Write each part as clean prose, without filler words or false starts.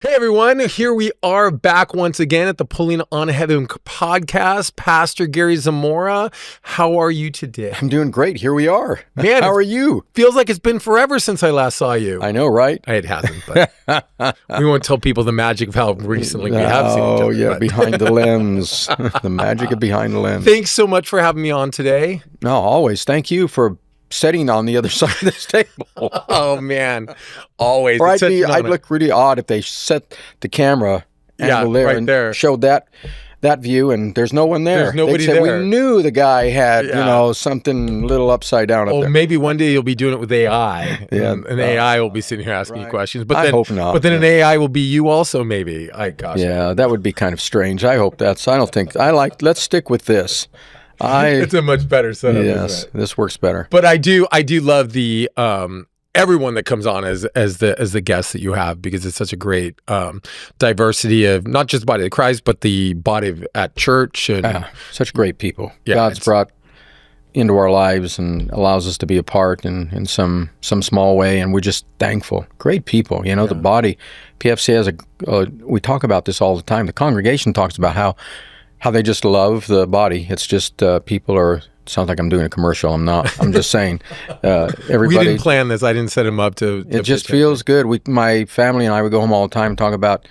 Hey everyone, here we are back once again at the Pulling on Heaven podcast. Pastor Gary Zamora, how are you today? I'm doing great. Here we are. Man, how are you? Feels like it's been forever since I last saw you. I know, right? It hasn't, but we won't tell people the magic of how recently we have seen each other. Oh, yeah, behind the lens. The magic of behind the lens. Thanks so much for having me on today. No, always. Thank you for sitting on the other side of this table. Oh, man. Always. I'd look really odd if they set the camera angle there right and there. showed that view and there's no one there. There's nobody They'd say, there. We knew the guy had, something a little upside down up there. Maybe one day you'll be doing it with AI. Yeah. And AI will be sitting here asking you questions. But I then, hope not. But then an AI will be you also, maybe. Yeah, that would be kind of strange. I hope that's, let's stick with this. It's a much better setup. Yes, isn't it? this works better. But I do love the everyone that comes on as the guests that you have, because it's such a great diversity of not just the body of Christ, but the body at church and such great people. Yeah, God's brought into our lives and allows us to be a part in some small way, and we're just thankful. Great people, the body. PFC has we talk about this all the time. The congregation talks about how they just love the body. It's just people are. Sounds like I'm doing a commercial. I'm not. I'm just saying. Everybody. We didn't plan this. I didn't set him up to. It just feels good. My family and I would go home all the time and talk about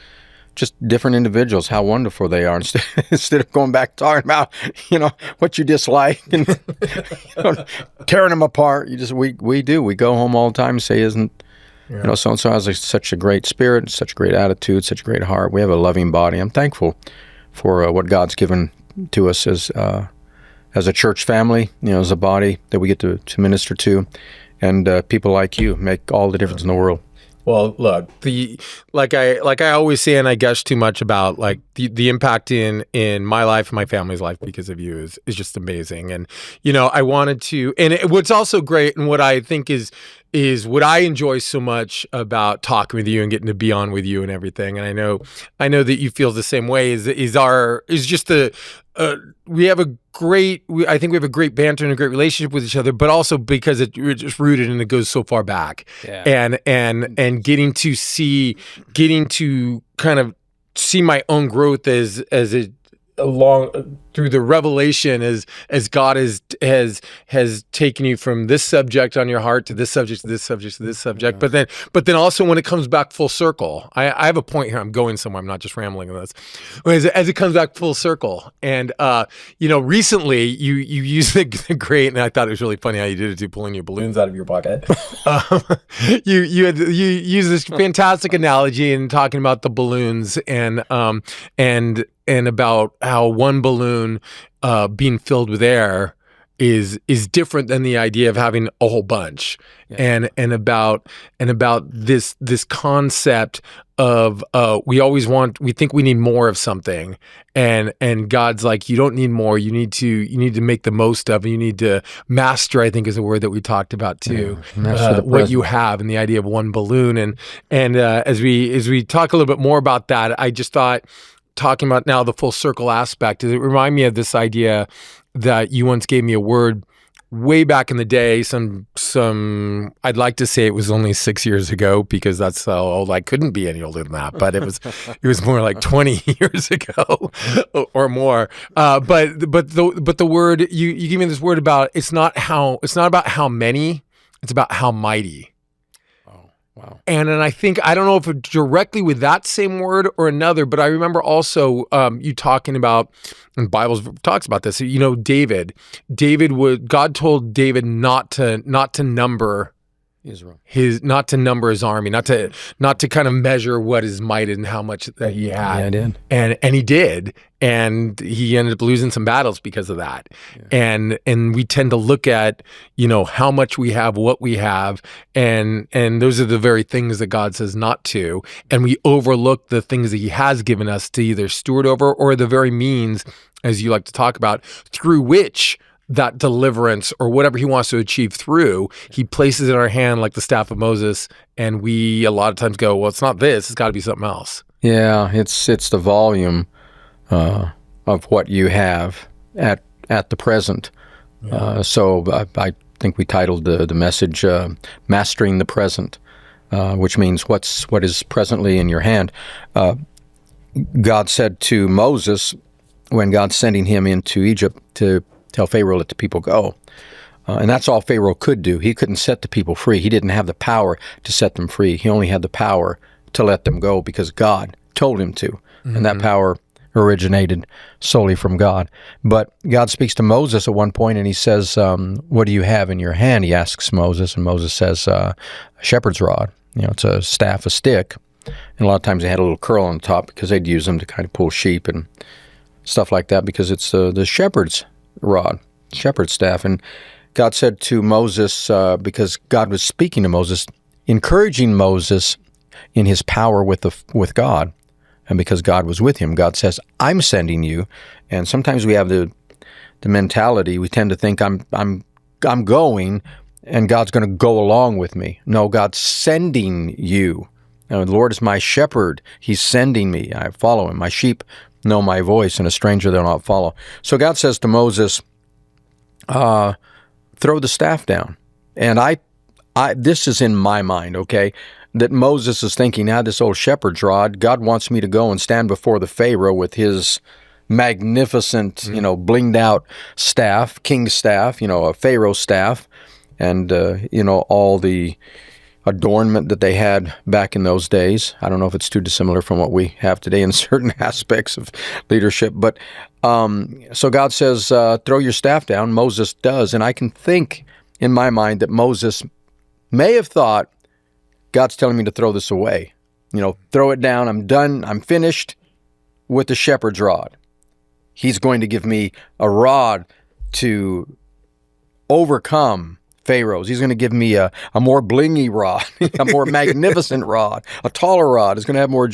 just different individuals, how wonderful they are, instead of going back talking about what you dislike and tearing them apart. We go home all the time and say, isn't. So and so has such a great spirit, such a great attitude, such a great heart. We have a loving body. I'm thankful for what God's given to us as a church family, as a body that we get to minister to, and people like you make all the difference in the world. Well, look, like I always say, and I gush too much about, like the impact in my life and my family's life because of you is just amazing. And I wanted to, and what's also great, and what I think is what I enjoy so much about talking with you and getting to be on with you and everything. And I know that you feel the same way. Is just the we have a great. I think we have a great banter and a great relationship with each other, but also because it's just rooted and it goes so far back. Yeah. And getting to kind of see my own growth as it along through the revelation as God has taken you from this subject on your heart to this subject to this subject to this subject. But then also when it comes back full circle, I have a point here. I'm going somewhere. I'm not just rambling on this. As it comes back full circle, and recently you used the great, and I thought it was really funny how you did it too, pulling your balloons out of your pocket. You used this fantastic analogy in talking about the balloons and about how one balloon being filled with air is different than the idea of having a whole bunch. Yeah. And about this concept of we think we need more of something, and God's like, you don't need more, you need to make the most of it. You need to master, I think is a word that we talked about too. What you have, and the idea of one balloon, and as we talk a little bit more about that, I just thought, talking about now the full circle aspect, does it remind me of this idea that you once gave me a word way back in the day, some I'd like to say it was only 6 years ago, because that's how old. I couldn't be any older than that, but it was more like 20 years ago or more. But the word you give me this word about, it's not about how many, it's about how mighty. Wow. And I think, I don't know if it directly with that same word or another, but I remember also you talking about, and the Bible talks about this, David God told David not to number Israel, not to number his army, not to kind of measure what his might and how much that he had. Yeah, I did. And he did, and he ended up losing some battles because of that. Yeah. And we tend to look at how much we have, what we have, and those are the very things that God says not to, and we overlook the things that He has given us to either steward over, or the very means, as you like to talk about, through which that deliverance or whatever He wants to achieve through, He places in our hand like the staff of Moses, and we a lot of times go, well, it's not this, it's got to be something else. Yeah, it's the volume of what you have at the present. Yeah. So I think we titled the message "Mastering the Present." which means what is presently in your hand. God said to Moses, when God's sending him into Egypt to tell Pharaoh, let the people go. And that's all Pharaoh could do. He couldn't set the people free. He didn't have the power to set them free. He only had the power to let them go because God told him to. Mm-hmm. And that power originated solely from God. But God speaks to Moses at one point, and he says, what do you have in your hand? He asks Moses, and Moses says, a shepherd's rod. It's a staff, a stick. And a lot of times they had a little curl on the top because they'd use them to kind of pull sheep and stuff like that, because it's the shepherd's rod, shepherd's staff. And God said to Moses, because God was speaking to Moses, encouraging Moses in his power with God, and because God was with him, God says, I'm sending you. And sometimes we have the mentality, we tend to think I'm going, and God's going to go along with me. No, God's sending you. Now, the Lord is my shepherd. He's sending me. I follow him. My sheep know my voice, and a stranger they'll not follow. So God says to Moses, throw the staff down. And I this is in my mind, okay, that Moses is thinking, now this old shepherd's rod, God wants me to go and stand before the Pharaoh with his magnificent, blinged out staff, king's staff, a Pharaoh's staff, and, all the adornment that they had back in those days. I don't know if it's too dissimilar from what we have today in certain aspects of leadership. But so God says, throw your staff down. Moses does. And I can think in my mind that Moses may have thought, God's telling me to throw this away. Throw it down. I'm done. I'm finished with the shepherd's rod. He's going to give me a rod to overcome Pharaoh's. He's going to give me a more blingy rod, a more magnificent rod, a taller rod. It's going to have more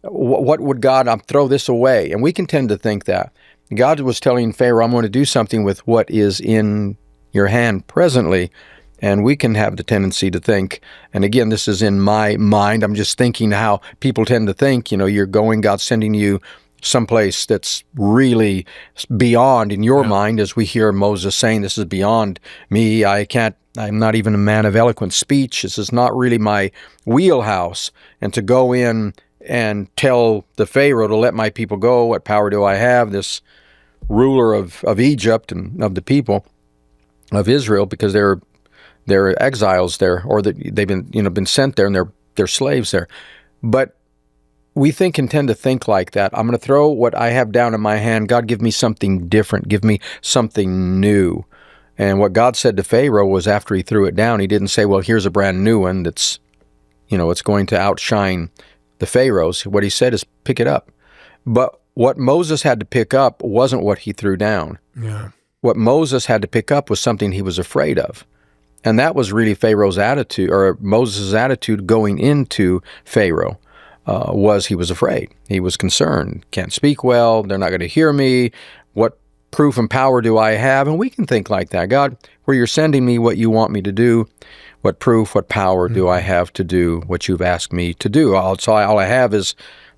what would God, I'll throw this away. And we can tend to think that. God was telling Pharaoh, I'm going to do something with what is in your hand presently. And we can have the tendency to think, and again, this is in my mind, I'm just thinking how people tend to think, you're going, God's sending you someplace that's really beyond in your mind, as we hear Moses saying, this is beyond me. I'm not even a man of eloquent speech. This is not really my wheelhouse. And to go in and tell the Pharaoh to let my people go, what power do I have? This ruler of Egypt and of the people of Israel, because they're exiles there, or they've been sent there, and they're slaves there. But we can tend to think like that. I'm going to throw what I have down in my hand. God, give me something different. Give me something new. And what God said to Pharaoh was, after he threw it down, he didn't say, well, here's a brand new one that's, it's going to outshine the Pharaoh's. What he said is, pick it up. But what Moses had to pick up wasn't what he threw down. Yeah. What Moses had to pick up was something he was afraid of. And that was really Pharaoh's attitude, or Moses' attitude going into Pharaoh. Was he was afraid. He was concerned. Can't speak well. They're not going to hear me. What proof and power do I have? And we can think like that. God, where you're sending me, what you want me to do, what proof, what power do I have to do what you've asked me to do? All I have is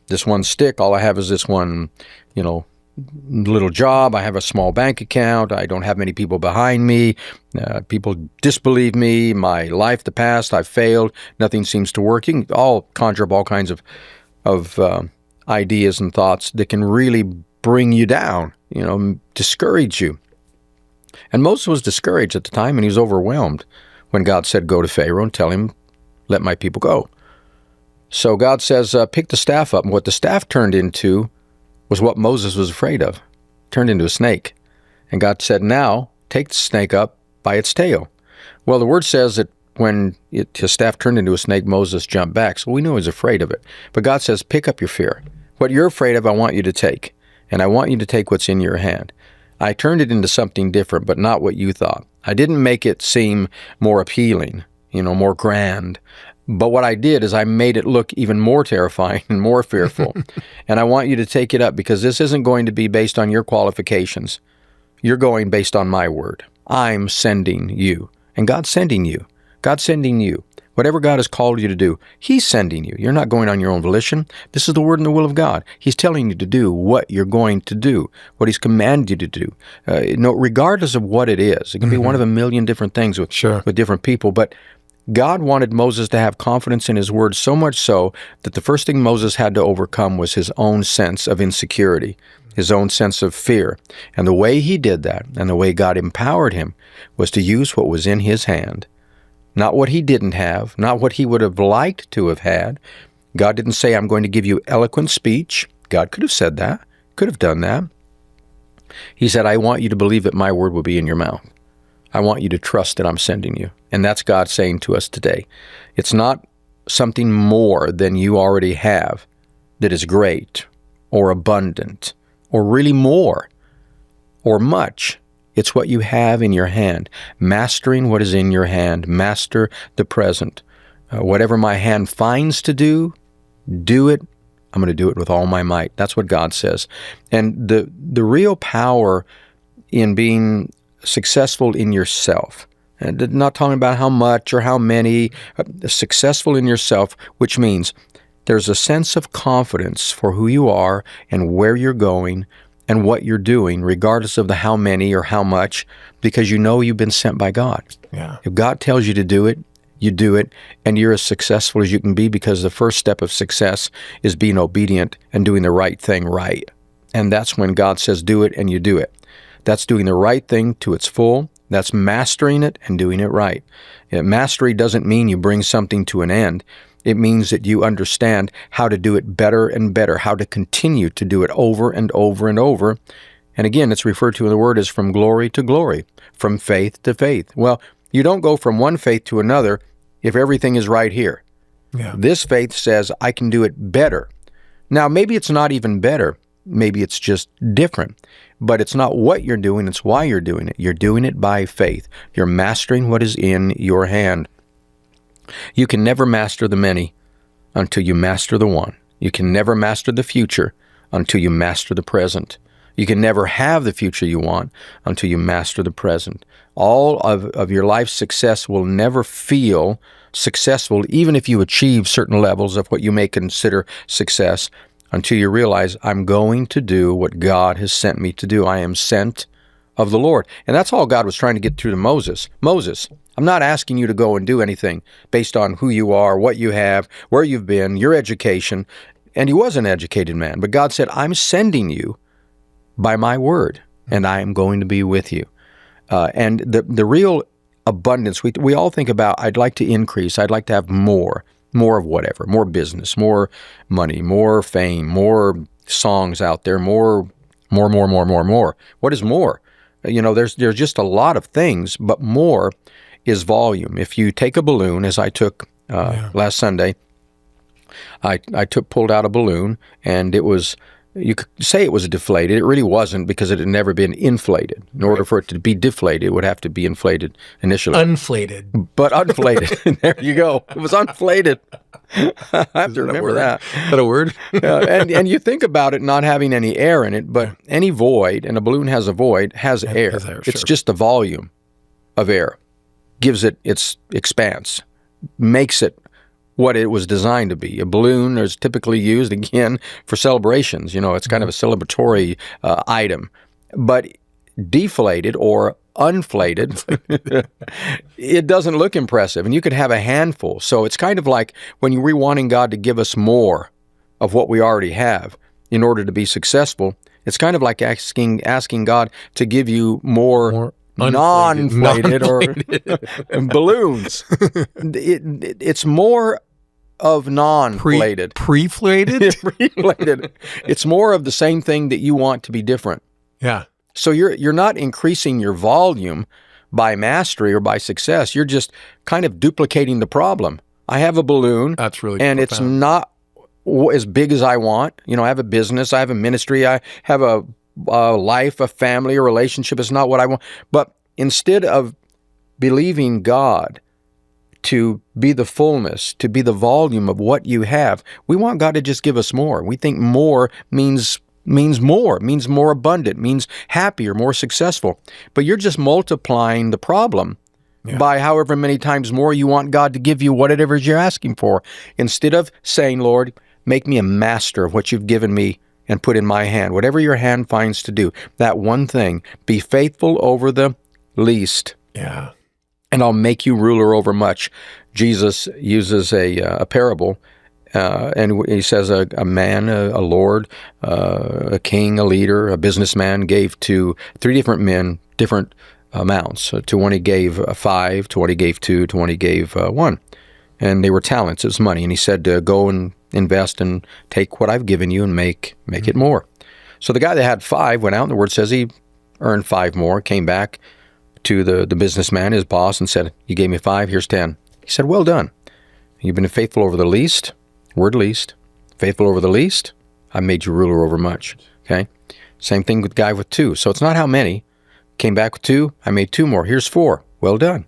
this one stick. All I have is this one, little job. I have a small bank account. I don't have many people behind me. People disbelieve me. My life, the past, I've failed. Nothing seems to work. You can all conjure up all kinds of ideas and thoughts that can really bring you down, discourage you. And Moses was discouraged at the time, and he was overwhelmed when God said, go to Pharaoh and tell him, let my people go. So God says, pick the staff up. And what the staff turned into was what Moses was afraid of, turned into a snake. And God said, now take the snake up by its tail. Well, the word says that when his staff turned into a snake, Moses jumped back. So we knew he was afraid of it. But God says, pick up your fear. What you're afraid of, I want you to take. And I want you to take what's in your hand. I turned it into something different, but not what you thought. I didn't make it seem more appealing, more grand. But what I did is I made it look even more terrifying and more fearful. And I want you to take it up, because this isn't going to be based on your qualifications. You're going based on my word. I'm sending you. And God's sending you. God's sending you. Whatever God has called you to do, He's sending you. You're not going on your own volition. This is the word and the will of God. He's telling you to do what you're going to do, what He's commanded you to do. Regardless of what it is. It can be one of a million different things with different people. But God wanted Moses to have confidence in his word, so much so that the first thing Moses had to overcome was his own sense of insecurity, his own sense of fear. And the way he did that, and the way God empowered him, was to use what was in his hand. Not what he didn't have, not what he would have liked to have had. God didn't say, I'm going to give you eloquent speech. God could have said that, could have done that. He said, I want you to believe that my word will be in your mouth. I want you to trust that I'm sending you. And that's God saying to us today. It's not something more than you already have that is great or abundant or really more or much. It's what you have in your hand. Mastering what is in your hand. Master the present. Whatever my hand finds to do, do it. I'm going to do it with all my might. That's what God says. And the real power in being successful in yourself, and not talking about how much or how many, successful in yourself, which means there's a sense of confidence for who you are and where you're going and what you're doing, regardless of the how many or how much, because you know you've been sent by God. Yeah. If God tells you to do it, you do it, and you're as successful as you can be, because the first step of success is being obedient and doing the right thing right. And that's when God says do it, and you do it. That's doing the right thing to its full. That's mastering it and doing it right. Mastery doesn't mean you bring something to an end. It means that you understand how to do it better and better, how to continue to do it over and over and over. And again, it's referred to in the Word as from glory to glory, from faith to faith. Well, you don't go from one faith to another if everything is right here. Yeah. This faith says, I can do it better. Now, maybe it's not even better. Maybe it's just different. But it's not what you're doing, it's why you're doing it. You're doing it by faith. You're mastering what is in your hand. You can never master the many until you master the one. You can never master the future until you master the present. You can never have the future you want until you master the present. All of your life's success will never feel successful, even if you achieve certain levels of what you may consider success, until you realize, I'm going to do what God has sent me to do. I am sent of the Lord. And that's all God was trying to get through to Moses. Moses, I'm not asking you to go and do anything based on who you are, what you have, where you've been, your education. And he was an educated man. But God said, I'm sending you by my word, and I am going to be with you. And the real abundance, we all think about, I'd like to increase, I'd like to have more of whatever, more business, more money, more fame, more songs out there, more. What is more? You know, there's just a lot of things, but more is volume. If you take a balloon, as I took last Sunday, I pulled out a balloon, and it was, you could say it was deflated. It really wasn't, because it had never been inflated. In order for it to be deflated, it would have to be inflated initially. Unflated. But unflated. There you go. It was unflated. I have to remember that. Is that a word? And you think about it not having any air in it, but any void, and a balloon has a void, has air. It's just the volume of air. Gives it its expanse. Makes it what it was designed to be. A balloon is typically used, again, for celebrations. You know, it's kind of a celebratory item. But deflated or unflated, it doesn't look impressive. And you could have a handful. So it's kind of like when we're wanting God to give us more of what we already have in order to be successful, it's kind of like asking God to give you more non-inflated or balloons. It's more of non-flated. Pre-flated? Pre-flated. It's more of the same thing that you want to be different. Yeah. So you're not increasing your volume by mastery or by success. You're just kind of duplicating the problem. I have a balloon. That's really and profound. It's not as big as I want. You know, I have a business, I have a ministry, I have a life, a family, a relationship. It's not what I want. But instead of believing God to be the fullness, to be the volume of what you have, we want God to just give us more. We think more means more abundant, means happier, more successful. But you're just multiplying the problem by however many times more you want God to give you whatever it is you're asking for. Instead of saying, Lord, make me a master of what you've given me and put in my hand, whatever your hand finds to do, that one thing, be faithful over the least. Yeah. And I'll make you ruler over much. Jesus uses a parable, and he says a man, a lord, a king, a leader, a businessman gave to 3 different men different amounts. To one he gave 5, to one he gave 2, to one he gave 1. And they were talents, it was money. And he said, go and invest and take what I've given you and make it more. So the guy that had 5 went out, and the word says he earned 5 more, came back to the businessman, his boss, and said, you gave me 5, here's 10. He said, well done. You've been faithful over the least, word least, faithful over the least, I made you ruler over much. Okay? Same thing with the guy with 2. So it's not how many. Came back with 2, I made 2 more. Here's 4. Well done.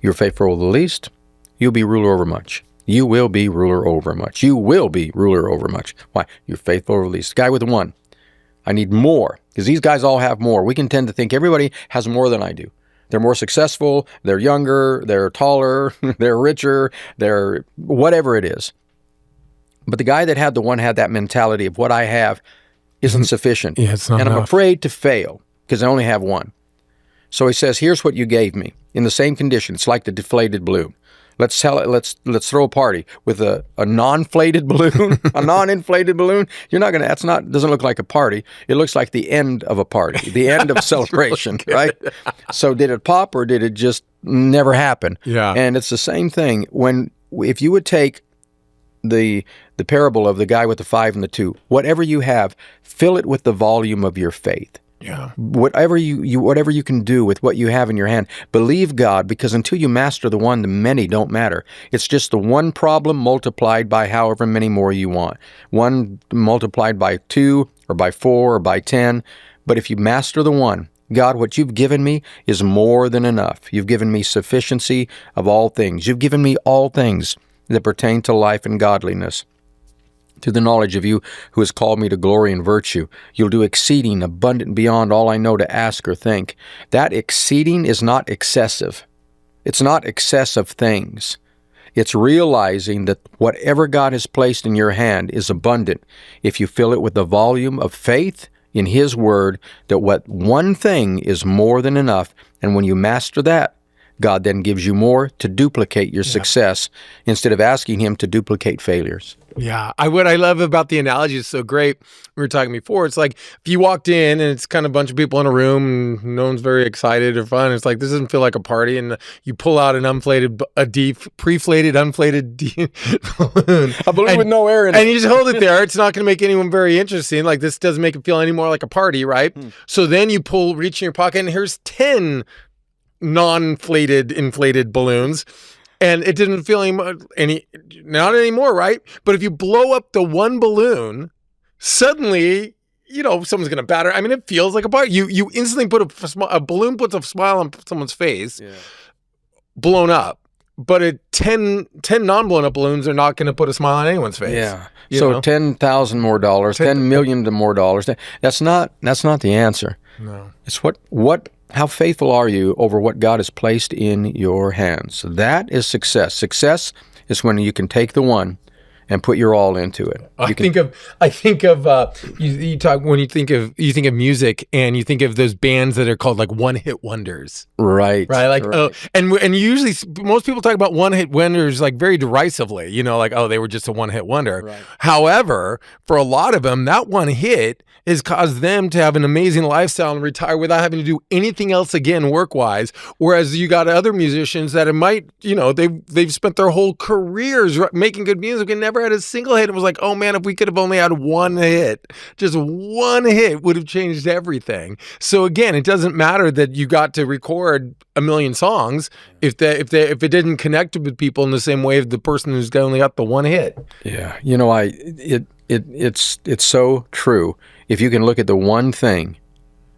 You're faithful over the least, you'll be ruler over much. You will be ruler over much. You will be ruler over much. Why? You're faithful over the least. The guy with 1, I need more, because these guys all have more. We can tend to think everybody has more than I do. They're more successful, they're younger, they're taller, they're richer, they're whatever it is. But the guy that had the 1 had that mentality of what I have isn't sufficient. Yeah, it's not and enough. I'm afraid to fail because I only have 1. So he says, here's what you gave me. In the same condition, it's like the deflated balloon. Let's sell it. Let's throw a party with a non-inflated balloon, a non-inflated balloon. You're not gonna. Doesn't look like a party. It looks like the end of a party, the end of celebration, right? So did it pop or did it just never happen? Yeah. And it's the same thing if you would take the parable of the guy with the 5 and the 2, whatever you have, fill it with the volume of your faith. Yeah. Whatever you can do with what you have in your hand, believe God, because until you master the 1, the many don't matter. It's just the 1 problem multiplied by however many more you want. 1 multiplied by 2 or by 4 or by 10. But if you master the 1, God, what you've given me is more than enough. You've given me sufficiency of all things. You've given me all things that pertain to life and godliness. To the knowledge of you who has called me to glory and virtue. You'll do exceeding, abundant beyond all I know to ask or think. That exceeding is not excessive. It's not excessive things. It's realizing that whatever God has placed in your hand is abundant if you fill it with the volume of faith in His Word, that what 1 thing is more than enough. And when you master that, God then gives you more to duplicate your success instead of asking Him to duplicate failures. Yeah. What I love about the analogy is so great. We were talking before. It's like if you walked in and it's kind of a bunch of people in a room and no one's very excited or fun. It's like, this doesn't feel like a party. And you pull out an pre-inflated balloon. A balloon with no air in it. And you just hold it there. It's not going to make anyone very interesting. Like, this doesn't make it feel any more like a party, right? So then you reach in your pocket and here's 10 inflated balloons. And it didn't feel not anymore, right? But if you blow up the 1 balloon, suddenly, someone's going to batter. I mean, it feels like a party. You instantly put a balloon puts a smile on someone's face, blown up. But 10 non-blown up balloons are not going to put a smile on anyone's face. Yeah. So $10,000 more dollars, $10 million more dollars. That's not the answer. No. It's how faithful are you over what God has placed in your hands? That is success. Success is when you can take the 1 and put your all into it. You think of music and you think of those bands that are called like one-hit wonders. Right. Like, oh, and usually most people talk about one-hit wonders like very derisively, like, oh, they were just a one-hit wonder. Right. However, for a lot of them, that one hit has caused them to have an amazing lifestyle and retire without having to do anything else again work-wise. Whereas you got other musicians that it might, they've spent their whole careers making good music and never had a single hit. It was like, oh man, if we could have only had one hit, just one hit would have changed everything. So again, it doesn't matter that you got to record a million songs if it didn't connect with people in the same way as the person who's only got the one hit. Yeah, it's so true. If you can look at the one thing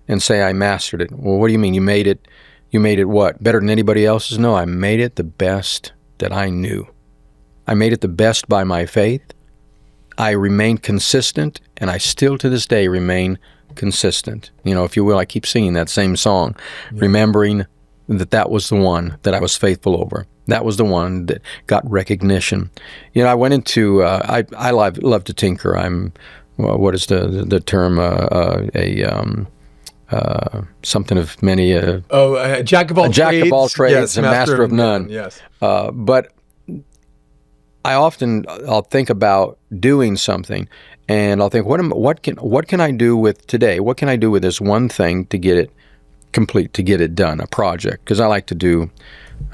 and say, I mastered it. Well, what do you mean? You made it what? Better than anybody else's? No, I made it the best that I knew. I made it the best by my faith. I remained consistent, and I still to this day remain consistent. If you will, I keep singing that same song, remembering that was the one that I was faithful over. That was the one that got recognition. I went into, I love to tinker. I'm, what is the term, something of many. Jack of all trades. Jack of all trades, yes, and master of none. Yes. But I'll think about doing something, and I'll think, what can I do with today? What can I do with this one thing to get it complete, to get it done, a project? Because I like to do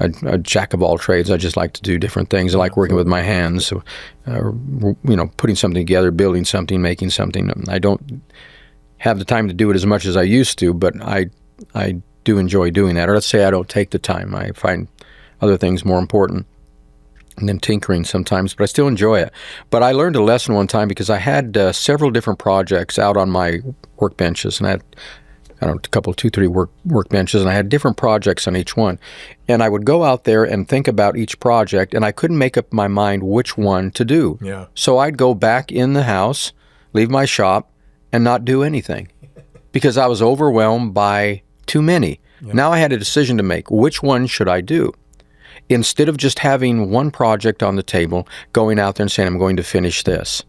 a jack of all trades. I just like to do different things. I like working with my hands, putting something together, building something, making something. I don't have the time to do it as much as I used to, but I do enjoy doing that. Or let's say I don't take the time. I find other things more important than tinkering sometimes, but I still enjoy it. But I learned a lesson one time because I had several different projects out on my workbenches, and I had, a couple, 2, 3 workbenches, and I had different projects on each one. And I would go out there and think about each project, and I couldn't make up my mind which one to do. Yeah. So I'd go back in the house, leave my shop, and not do anything because I was overwhelmed by too many. Yeah. Now I had a decision to make. Which one should I do? Instead of just having one project on the table, going out there and saying, I'm going to finish this,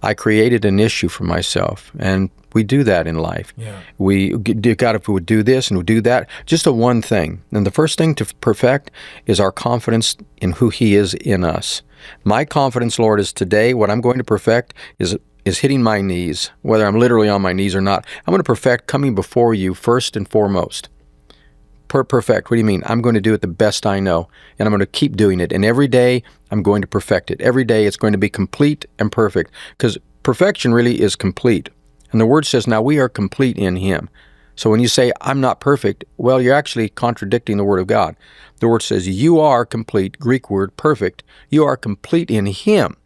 I created an issue for myself. And we do that in life. Yeah. God, if we would do this and would do that, just a one thing. And the first thing to perfect is our confidence in who He is in us. My confidence, Lord, is today what I'm going to perfect is hitting my knees, whether I'm literally on my knees or not. I'm going to perfect coming before you first and foremost. Perfect. What do you mean? I'm going to do it the best I know, and I'm going to keep doing it. And every day, I'm going to perfect it. Every day, it's going to be complete and perfect, because perfection really is complete. And the Word says, now we are complete in Him. So when you say, I'm not perfect, well, you're actually contradicting the Word of God. The Word says, you are complete, Greek word, perfect. You are complete in Him.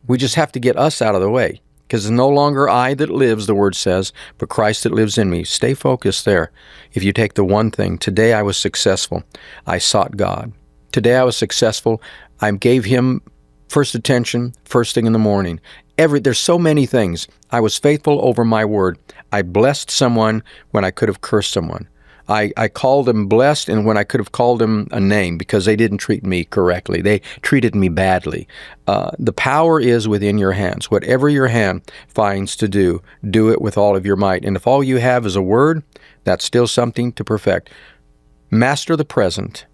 We just have to get us out of the way. Because it's no longer I that lives, the Word says, but Christ that lives in me. Stay focused there. If you take the one thing, today I was successful. I sought God. Today I was successful. I gave Him first attention, first thing in the morning. There's so many things. I was faithful over my word. I blessed someone when I could have cursed someone. I called them blessed and when I could have called them a name because they didn't treat me correctly. They treated me badly. The power is within your hands. Whatever your hand finds to do, do it with all of your might. And if all you have is a word, that's still something to perfect. Master the present,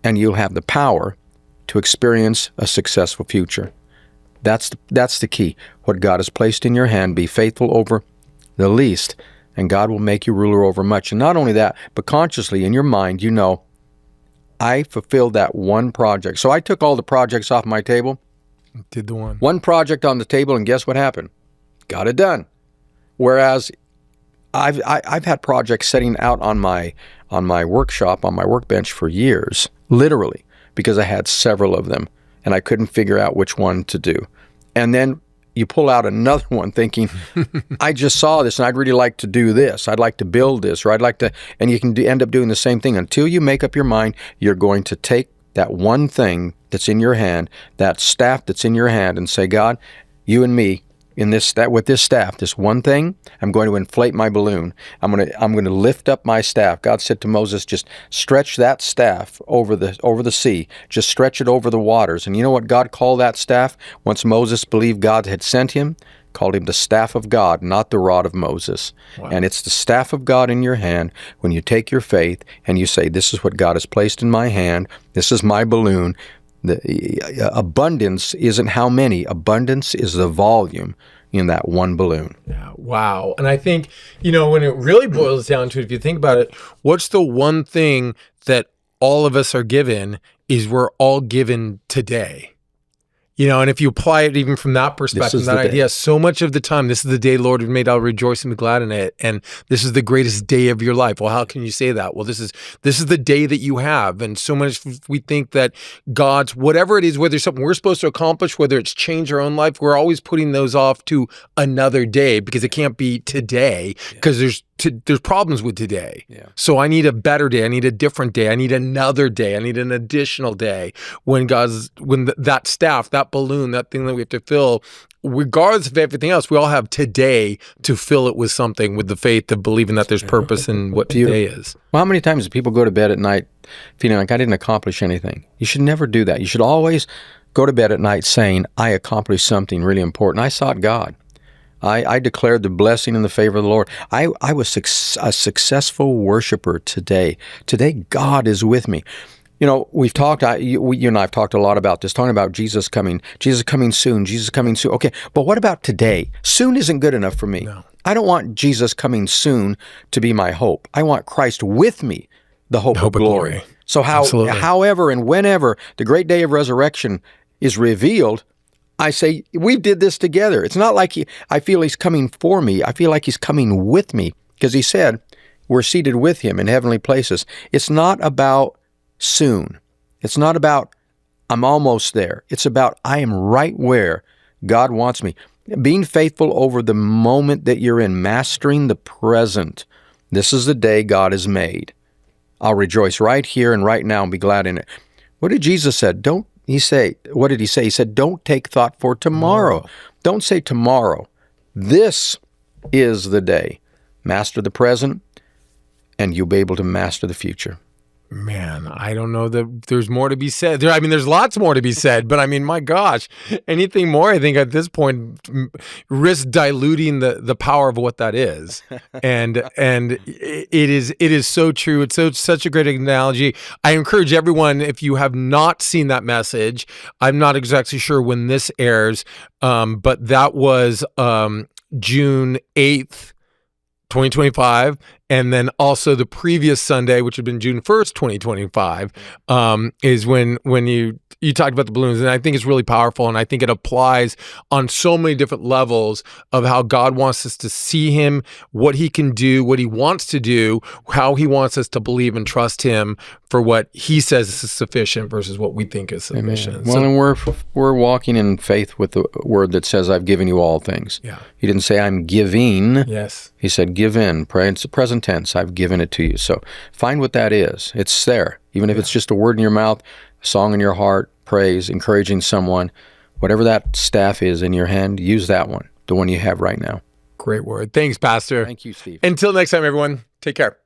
and you'll have the power to experience a successful future. That's the key. What God has placed in your hand, be faithful over the least, and God will make you ruler over much. And not only that, but consciously in your mind, you know, I fulfilled that one project. So I took all the projects off my table. Did the one. One project on the table, and guess what happened? Got it done. Whereas I've had projects sitting out on my workshop, on my workbench for years, literally, because I had several of them, and I couldn't figure out which one to do. And then you pull out another one thinking, I just saw this and I'd really like to do this. I'd like to build this, or I'd like to, and you can end up doing the same thing. Until you make up your mind, you're going to take that one thing that's in your hand, that staff that's in your hand, and say, God, you and me, with this staff, this one thing, I'm going to inflate my balloon. I'm going to lift up my staff. God said to Moses, just stretch that staff over the sea. Just stretch it over the waters. And you know what God called that staff? Once Moses believed God had sent him, called him the staff of God, not the rod of Moses. Wow. And it's the staff of God in your hand when you take your faith and you say, this is what God has placed in my hand. This is my balloon. The abundance isn't how many. Abundance is the volume in that one balloon. Yeah, wow. And I think, when it really boils down to it, if you think about it, what's the one thing that all of us are given is we're all given today. And if you apply it even from that perspective, that idea, so much of the time, this is the day, Lord, we've made, I'll rejoice and be glad in it. And this is the greatest day of your life. Well, how can you say that? Well, this is the day that you have. And so much we think that God's, whatever it is, whether it's something we're supposed to accomplish, whether it's change our own life, we're always putting those off to another day because it can't be today because there's problems with today. Yeah. So I need a better day. I need a different day. I need another day. I need an additional day when that staff, that balloon, that thing that we have to fill, regardless of everything else, we all have today to fill it with something, with the faith of believing that there's purpose in what today is. Well, how many times do people go to bed at night feeling like I didn't accomplish anything? You should never do that. You should always go to bed at night saying, I accomplished something really important. I sought God. I declared the blessing and the favor of the Lord. I was a successful worshiper today. Today, God is with me. You know, we've talked, you and I have talked a lot about this, talking about Jesus coming soon, Jesus coming soon. Okay, but what about today? Soon isn't good enough for me. No. I don't want Jesus coming soon to be my hope. I want Christ with me, the hope of glory. So however and whenever the great day of resurrection is revealed, I say, we did this together. It's not like I feel he's coming for me. I feel like he's coming with me, because he said we're seated with him in heavenly places. It's not about soon. It's not about I'm almost there. It's about I am right where God wants me. Being faithful over the moment that you're in, mastering the present. This is the day God has made. I'll rejoice right here and right now and be glad in it. What did Jesus say? What did he say? He said, don't take thought for tomorrow. Don't say tomorrow. This is the day. Master the present, and you'll be able to master the future. Man, I don't know that there's more to be said. There's lots more to be said, but my gosh, anything more, I think at this point risk diluting the power of what that is. And it is so true. It's such a great analogy. I encourage everyone, if you have not seen that message, I'm not exactly sure when this airs, but that was June 8th, 2025, and then also the previous Sunday, which had been June 1st, 2025, is when you talked about the balloons, and I think it's really powerful, and I think it applies on so many different levels of how God wants us to see him, what he can do, what he wants to do, how he wants us to believe and trust him for what he says is sufficient versus what we think is sufficient. Well, and we're walking in faith with the word that says, I've given you all things. Yeah. He didn't say, I'm giving. Yes. He said, give in. It's the present tense. I've given it to you. So find what that is. It's there. Even if it's just a word in your mouth, a song in your heart, praise, encouraging someone, whatever that staff is in your hand, use that one, the one you have right now. Great word. Thanks, Pastor. Thank you, Steve. Until next time, everyone, take care.